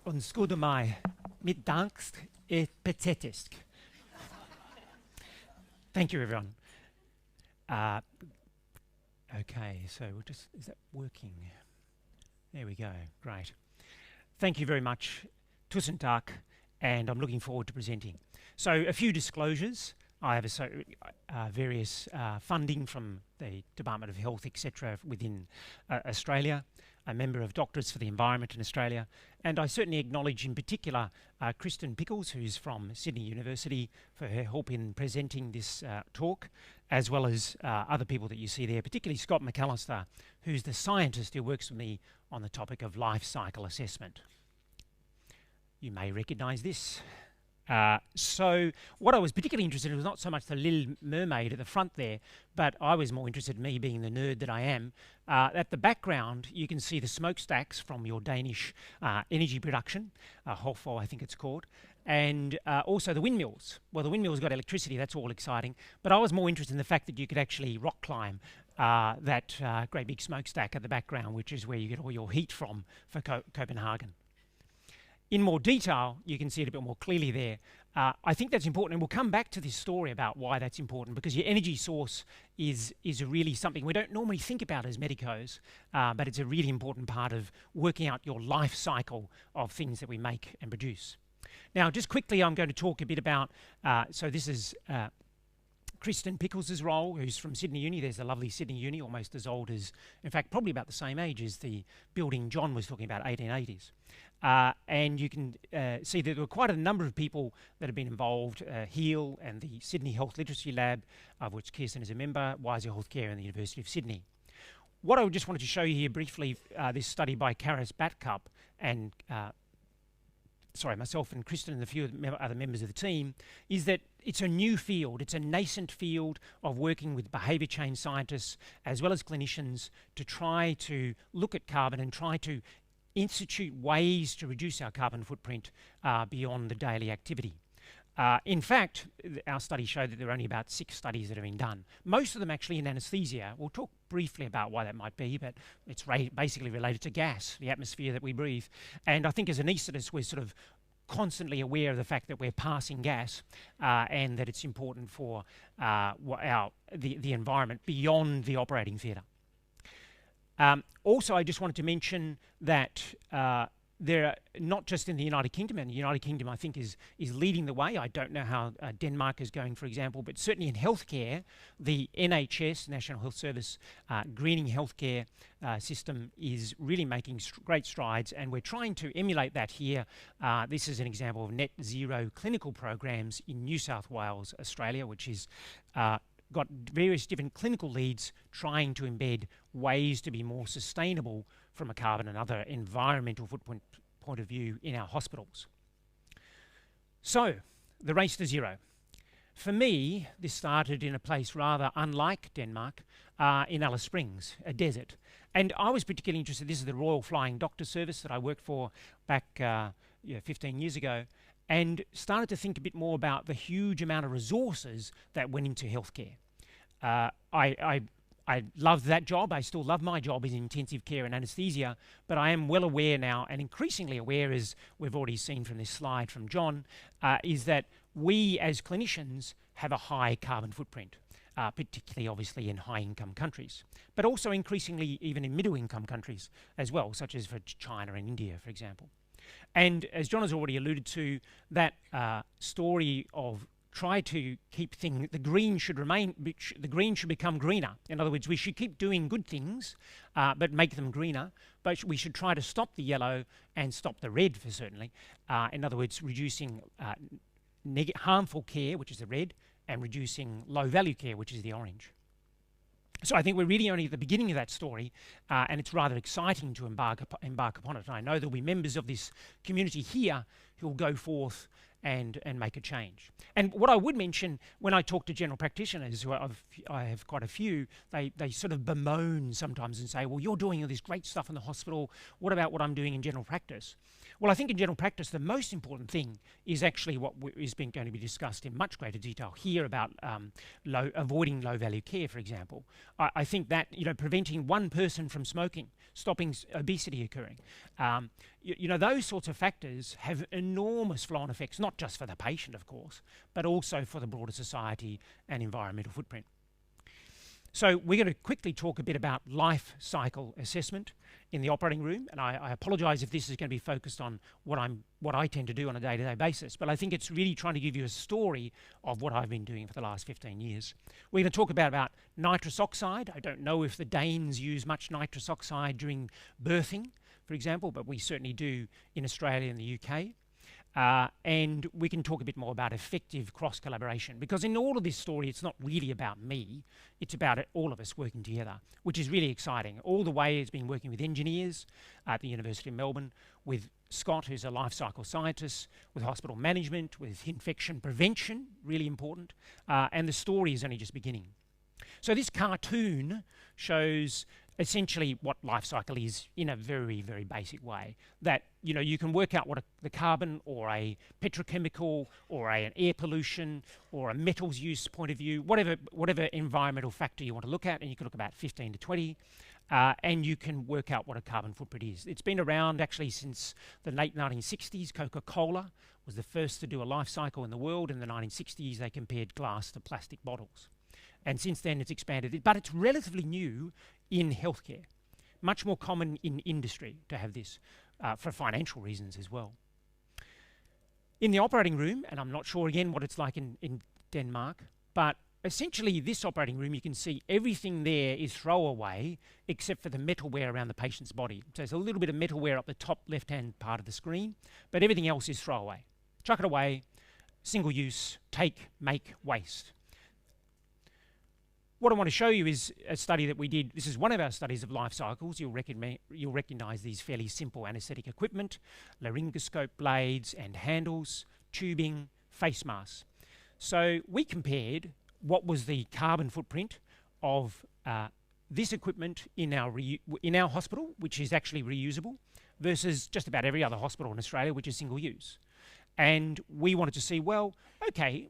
Ons skudde mij met dankst et pathetisk. Thank you, everyone. Okay, so we'll just, is that working? There we go, great. Thank you very much, tusen tak, and I'm looking forward to presenting. So a few disclosures. I have various funding from the Department of Health, etc. within Australia, a member of Doctors for the Environment in Australia, and I certainly acknowledge in particular Kristen Pickles, who's from Sydney University, for her help in presenting this talk, as well as other people that you see there, particularly Scott McAllister, who's the scientist who works with me on the topic of life cycle assessment. You may recognise this. So what I was particularly interested in was not so much the Little Mermaid at the front there, but I was more interested in me being the nerd that I am. At the background, you can see the smokestacks from your Danish energy production, Hofo I think it's called, and also the windmills. Well, the windmills got electricity, that's all exciting, but I was more interested in the fact that you could actually rock climb that great big smokestack at the background, which is where you get all your heat from for Copenhagen. In more detail, you can see it a bit more clearly there. I think that's important, and we'll come back to this story about why that's important, because your energy source is really something we don't normally think about as medicos, but it's a really important part of working out your life cycle of things that we make and produce. Now, just quickly, I'm going to talk a bit about, so this is Kristen Pickles' role, who's from Sydney Uni. There's a lovely Sydney Uni, almost as old as, in fact, probably about the same age as the building John was talking about, 1880s. And you can see that there were quite a number of people that have been involved, HEAL and the Sydney Health Literacy Lab, of which Kirsten is a member, Wiser Healthcare and the University of Sydney. What I just wanted to show you here briefly, this study by Karis Batkup and myself and Kristen and a few other members of the team, is that it's a new field. It's a nascent field of working with behaviour change scientists as well as clinicians to try to look at carbon and try to institute ways to reduce our carbon footprint beyond the daily activity. In fact, our study showed that there are only about 6 studies that have been done. Most of them actually in anaesthesia. We'll talk briefly about why that might be, but it's basically related to gas, the atmosphere that we breathe. And I think as anaesthetists, we're sort of constantly aware of the fact that we're passing gas and that it's important for the environment beyond the operating theatre. Also, I just wanted to mention that there are, not just in the United Kingdom, and the United Kingdom I think is leading the way. I don't know how Denmark is going, for example, but certainly in healthcare, the NHS, National Health Service, greening healthcare system is really making great strides, and we're trying to emulate that here. This is an example of net zero clinical programs in New South Wales, Australia, which is got various different clinical leads trying to embed ways to be more sustainable from a carbon and other environmental footprint point of view in our hospitals. So, the race to zero. For me, this started in a place rather unlike Denmark, in Alice Springs, a desert. And I was particularly interested, this is the Royal Flying Doctor Service that I worked for back 15 years ago, and started to think a bit more about the huge amount of resources that went into healthcare. I loved that job. I still love my job in intensive care and anaesthesia, but I am well aware now, and increasingly aware, as we've already seen from this slide from John, is that we as clinicians have a high carbon footprint, particularly obviously in high-income countries, but also increasingly even in middle-income countries as well, such as for China and India, for example. And as John has already alluded to, that story of try to keep things, the green should become greener. In other words, we should keep doing good things, but make them greener. But we should try to stop the yellow and stop the red, for certainly. In other words, reducing harmful care, which is the red, and reducing low-value care, which is the orange. So I think we're really only at the beginning of that story, and it's rather exciting to embark upon it. And I know there'll be members of this community here who will go forth and make a change. And what I would mention when I talk to general practitioners, who I have quite a few, they sort of bemoan sometimes and say, well, you're doing all this great stuff in the hospital, what about what I'm doing in general practice? Well, I think in general practice, the most important thing is actually what is going to be discussed in much greater detail here about avoiding low-value care, for example. I think that, preventing one person from smoking, stopping obesity occurring, those sorts of factors have enormous flow-on effects, not just for the patient, of course, but also for the broader society and environmental footprint. So we're going to quickly talk a bit about life cycle assessment in the operating room, and I apologise if this is going to be focused on what I tend to do on a day-to-day basis, but I think it's really trying to give you a story of what I've been doing for the last 15 years. We're going to talk about nitrous oxide. I don't know if the Danes use much nitrous oxide during birthing, for example, but we certainly do in Australia and the UK. And we can talk a bit more about effective cross-collaboration, because in all of this story, it's not really about me, it's about all of us working together, which is really exciting. All the way it's been working with engineers at the University of Melbourne, with Scott, who's a life cycle scientist, with hospital management, with infection prevention, really important, and the story is only just beginning. So this cartoon shows essentially what life cycle is in a very, very basic way. That, you can work out what the carbon or a petrochemical or an air pollution or a metals use point of view, whatever environmental factor you want to look at, and you can look about 15 to 20, and you can work out what a carbon footprint is. It's been around actually since the late 1960s. Coca-Cola was the first to do a life cycle in the world. In the 1960s, they compared glass to plastic bottles. And since then, it's expanded. But it's relatively new in healthcare. Much more common in industry to have this for financial reasons as well. In the operating room, and I'm not sure again what it's like in Denmark, but essentially this operating room, you can see everything there is throwaway except for the metalware around the patient's body. So there's a little bit of metalware up the top left-hand part of the screen, but everything else is throwaway. Chuck it away, single use, take, make, waste. What I want to show you is a study that we did. This is one of our studies of life cycles. You'll recognise these fairly simple anaesthetic equipment, laryngoscope blades and handles, tubing, face masks. So we compared what was the carbon footprint of this equipment in our hospital, which is actually reusable, versus just about every other hospital in Australia, which is single use. And we wanted to see, well, okay,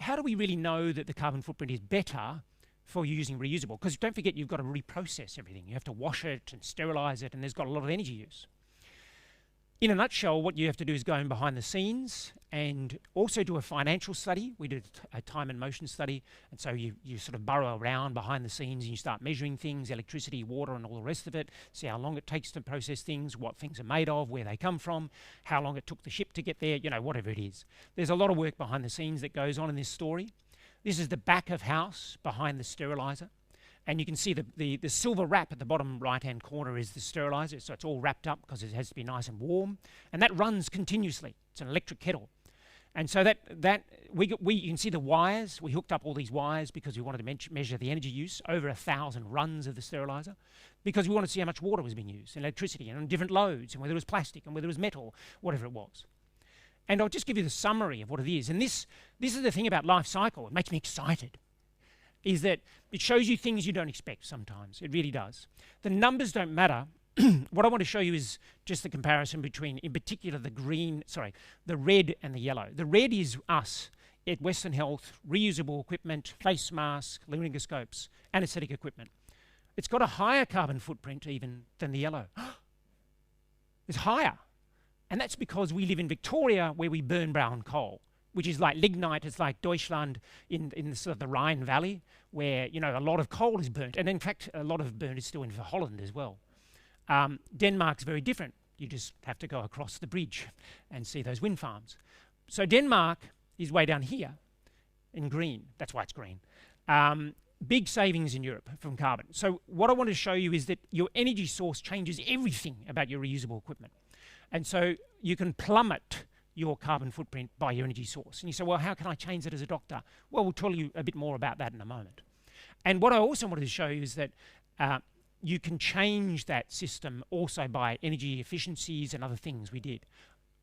how do we really know that the carbon footprint is better for using reusable? Because don't forget, you've got to reprocess everything. You have to wash it and sterilise it, and there's got a lot of energy use. In a nutshell, what you have to do is go in behind the scenes and also do a financial study. We did a time and motion study, and so you sort of burrow around behind the scenes and you start measuring things, electricity, water, and all the rest of it, see how long it takes to process things, what things are made of, where they come from, how long it took the ship to get there, whatever it is. There's a lot of work behind the scenes that goes on in this story. This is the back of house behind the steriliser. And you can see the silver wrap at the bottom right-hand corner is the steriliser, so it's all wrapped up because it has to be nice and warm. And that runs continuously. It's an electric kettle. And so you can see the wires. We hooked up all these wires because we wanted to measure the energy use, over 1,000 runs of the steriliser, because we wanted to see how much water was being used, and electricity, and on different loads, and whether it was plastic, and whether it was metal, whatever it was. And I'll just give you the summary of what it is. And this is the thing about life cycle. It makes me excited, is that it shows you things you don't expect sometimes. It really does. The numbers don't matter. What I want to show you is just the comparison between, in particular, the red and the yellow. The red is us at Western Health, reusable equipment, face masks, laryngoscopes, anaesthetic equipment. It's got a higher carbon footprint even than the yellow. It's higher. And that's because we live in Victoria, where we burn brown coal, which is like lignite. It's like Deutschland in the sort of the Rhine Valley, where a lot of coal is burnt, and in fact a lot of burn is still in Holland as well. Denmark's very different. You just have to go across the bridge and see those wind farms. So Denmark is way down here in green. That's why it's green. Big savings in Europe from carbon. So what I want to show you is that your energy source changes everything about your reusable equipment. And so you can plummet your carbon footprint by your energy source. And you say, well, how can I change it as a doctor? Well, we'll tell you a bit more about that in a moment. And what I also wanted to show you is that you can change that system also by energy efficiencies and other things we did.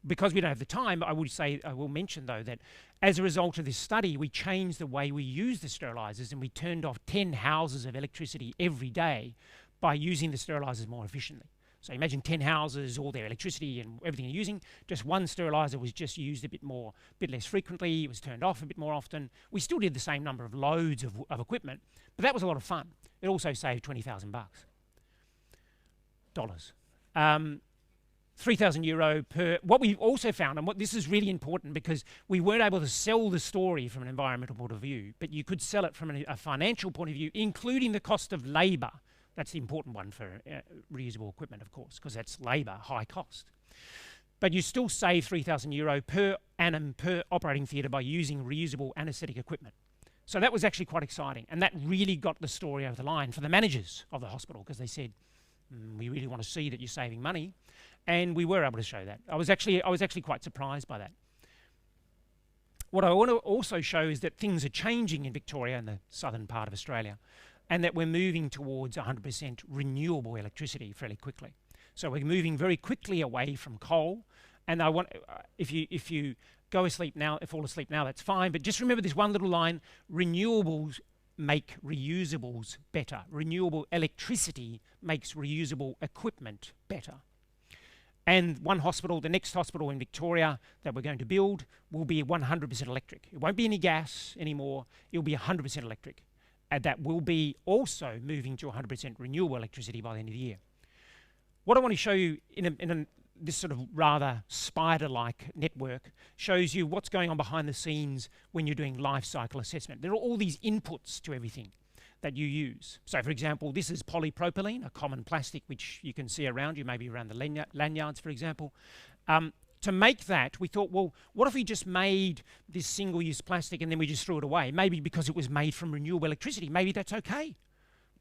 Because we don't have the time, I will mention though that as a result of this study, we changed the way we use the sterilisers, and we turned off 10 houses of electricity every day by using the sterilisers more efficiently. So imagine 10 houses, all their electricity and everything you're using. Just one steriliser was just used a bit less frequently. It was turned off a bit more often. We still did the same number of loads of equipment, but that was a lot of fun. It also saved $20,000 dollars. 3,000 euro per. What we also found, and this is really important because we weren't able to sell the story from an environmental point of view, but you could sell it from a financial point of view, including the cost of labour. That's the important one for reusable equipment, of course, because that's labour, high cost. But you still save 3,000 euro per annum per operating theatre by using reusable anaesthetic equipment. So that was actually quite exciting, and that really got the story over the line for the managers of the hospital, because they said, we really want to see that you're saving money. And we were able to show that. I was actually quite surprised by that. What I want to also show is that things are changing in Victoria and the southern part of Australia, and that we're moving towards 100% renewable electricity fairly quickly. So we're moving very quickly away from coal. And I want, if you go asleep now, fall asleep now, that's fine. But just remember this one little line: renewables make reusables better. Renewable electricity makes reusable equipment better. And one hospital, the next hospital in Victoria that we're going to build, will be 100% electric. It won't be any gas anymore. It'll be 100% electric. And that will be also moving to 100% renewable electricity by the end of the year. What I want to show you in this sort of rather spider-like network shows you what's going on behind the scenes when you're doing life cycle assessment. There are all these inputs to everything that you use. So, for example, this is polypropylene, a common plastic which you can see around you, maybe around the lanyards, for example. To make that, we thought, well, what if we just made this single-use plastic and then we just threw it away? Maybe because it was made from renewable electricity. Maybe that's okay.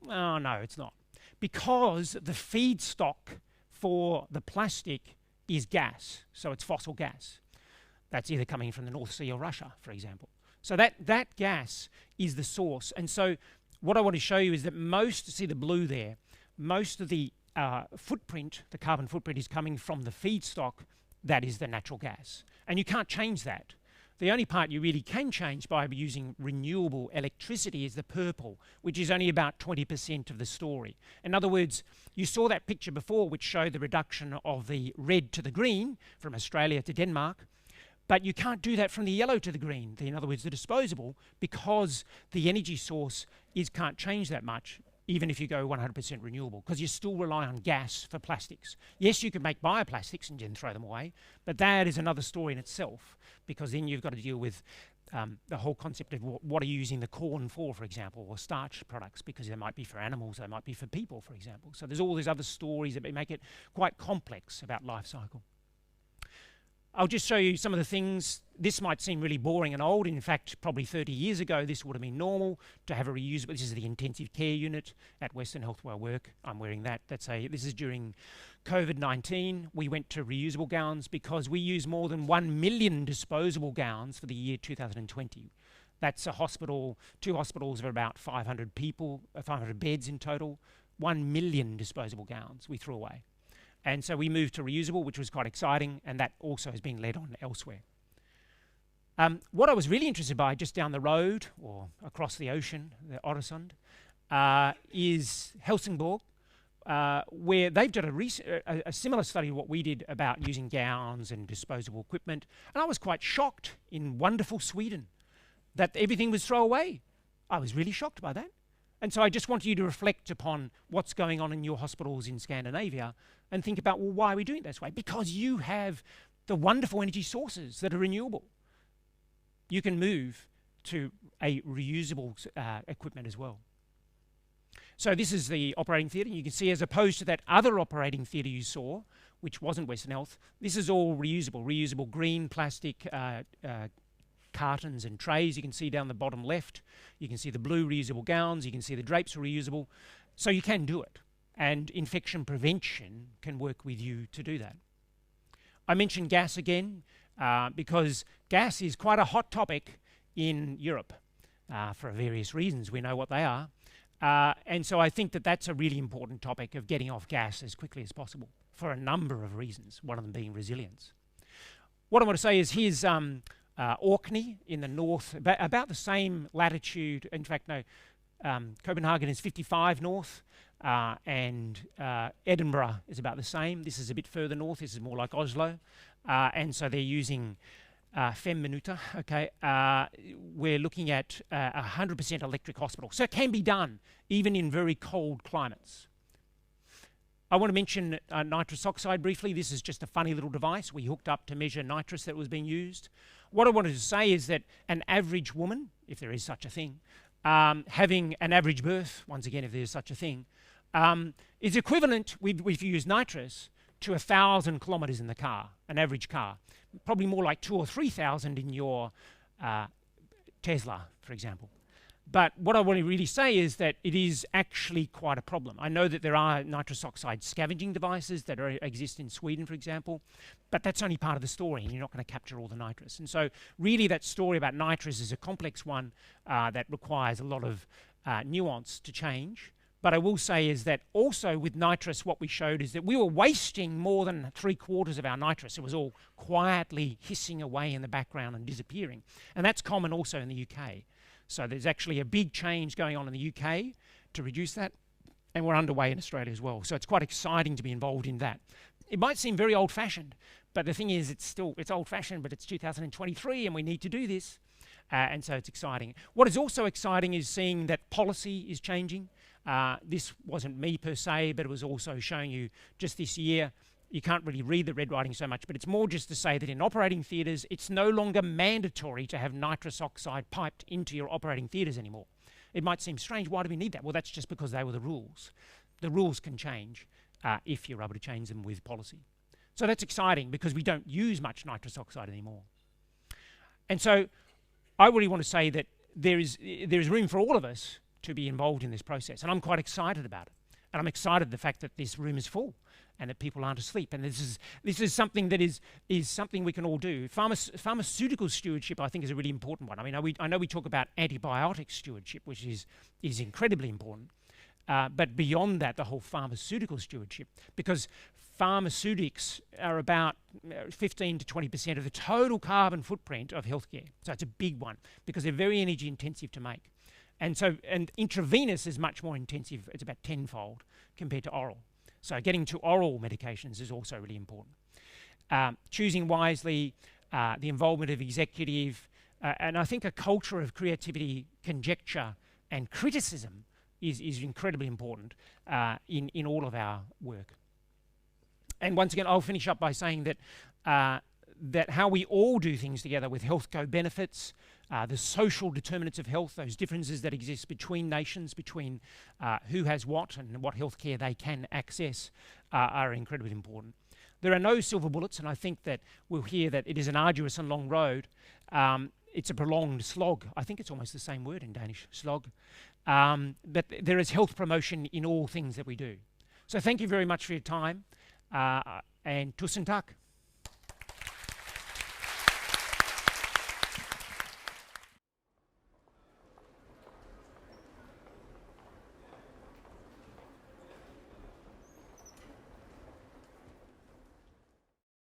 Oh, no, it's not. Because the feedstock for the plastic is gas, so it's fossil gas. That's either coming from the North Sea or Russia, for example. So that gas is the source. And so what I want to show you is that see the blue there, most of the footprint, the carbon footprint, is coming from the feedstock that is the natural gas. And you can't change that. The only part you really can change by using renewable electricity is the purple, which is only about 20% of the story. In other words, you saw that picture before which showed the reduction of the red to the green from Australia to Denmark. But you can't do that from the yellow to the green, in other words, the disposable, because the energy source can't change that much, even if you go 100% renewable, because you still rely on gas for plastics. Yes, you can make bioplastics and then throw them away, but that is another story in itself, because then you've got to deal with the whole concept of what are you using the corn for example, or starch products, because they might be for animals, they might be for people, for example. So there's all these other stories that make it quite complex about life cycle. I'll just show you some of the things. This might seem really boring and old. In fact, probably 30 years ago, this would have been normal to have a reusable. This is the intensive care unit at Western Health where I work. I'm wearing that. This is during COVID-19. We went to reusable gowns because we use more than 1 million disposable gowns for the year 2020. That's a hospital, 2 hospitals of about 500 people, 500 beds in total. 1 million disposable gowns we threw away. And so we moved to reusable, which was quite exciting, and that also has been led on elsewhere. What I was really interested by just down the road, or across the ocean, the Øresund, is Helsingborg, where they've done a similar study to what we did about using gowns and disposable equipment. And I was quite shocked in wonderful Sweden that everything was thrown away. I was really shocked by that. And so I just want you to reflect upon what's going on in your hospitals in Scandinavia and think about, well, why are we doing it this way? Because you have the wonderful energy sources that are renewable. You can move to a reusable equipment as well. So this is the operating theatre. You can see, as opposed to that other operating theatre you saw, which wasn't Western Health, this is all reusable green plastic cartons and trays. You can see down the bottom left, you can see the blue reusable gowns, you can see the drapes are reusable. So you can do it, and infection prevention can work with you to do that. I mentioned gas again because gas is quite a hot topic in Europe for various reasons. We know what they are. And so I think that that's a really important topic of getting off gas as quickly as possible for a number of reasons, one of them being resilience. What I want to say is here's Orkney in the north, about the same latitude. In fact, no, Copenhagen is 55 north, and Edinburgh is about the same. This is a bit further north. This is more like Oslo. And so they're using 5 minuter. Okay, we're looking at 100% electric hospital. So it can be done even in very cold climates. I want to mention nitrous oxide briefly. This is just a funny little device we hooked up to measure nitrous that was being used. What I wanted to say is that an average woman, if there is such a thing, having an average birth, once again, if there is such a thing, is equivalent, if you use nitrous, to 1,000 kilometres in the car, an average car. Probably more like 2,000 or 3,000 in your Tesla, for example. But what I want to really say is that it is actually quite a problem. I know that there are nitrous oxide scavenging devices that exist in Sweden, for example, but that's only part of the story, and you're not going to capture all the nitrous. And so really that story about nitrous is a complex one that requires a lot of nuance to change. But I will say is that also with nitrous, what we showed is that we were wasting more than 3/4 of our nitrous. It was all quietly hissing away in the background and disappearing. And that's common also in the UK. So there's actually a big change going on in the UK to reduce that, and we're underway in Australia as well. So it's quite exciting to be involved in that. It might seem very old-fashioned, but the thing is it's old-fashioned, but it's 2023 and we need to do this. And so it's exciting. What is also exciting is seeing that policy is changing. This wasn't me per se, but it was also showing you just this year. You can't really read the red writing so much, but it's more just to say that in operating theatres, it's no longer mandatory to have nitrous oxide piped into your operating theatres anymore. It might seem strange, why do we need that? Well, that's just because they were the rules. The rules can change if you're able to change them with policy. So that's exciting because we don't use much nitrous oxide anymore. And so I really want to say that there is room for all of us to be involved in this process, and I'm quite excited about it. And I'm excited the fact that this room is full and that people aren't asleep. And this is something that is something we can all do. Pharmaceutical stewardship, I think, is a really important one. I mean, I know we talk about antibiotic stewardship, which is incredibly important. But beyond that, the whole pharmaceutical stewardship, because pharmaceutics are about 15 to 20% of the total carbon footprint of healthcare. So it's a big one because they're very energy intensive to make. And intravenous is much more intensive. It's about 10-fold compared to oral. So getting to oral medications is also really important. Choosing wisely, the involvement of executive, and I think a culture of creativity, conjecture, and criticism is incredibly important in all of our work. And once again, I'll finish up by saying that that how we all do things together with health co-benefits, the social determinants of health, those differences that exist between nations, between who has what and what healthcare they can access, are incredibly important. There are no silver bullets, and I think that we'll hear that it is an arduous and long road. It's a prolonged slog. I think it's almost the same word in Danish, slog. But there is health promotion in all things that we do. So thank you very much for your time, and tusind tak.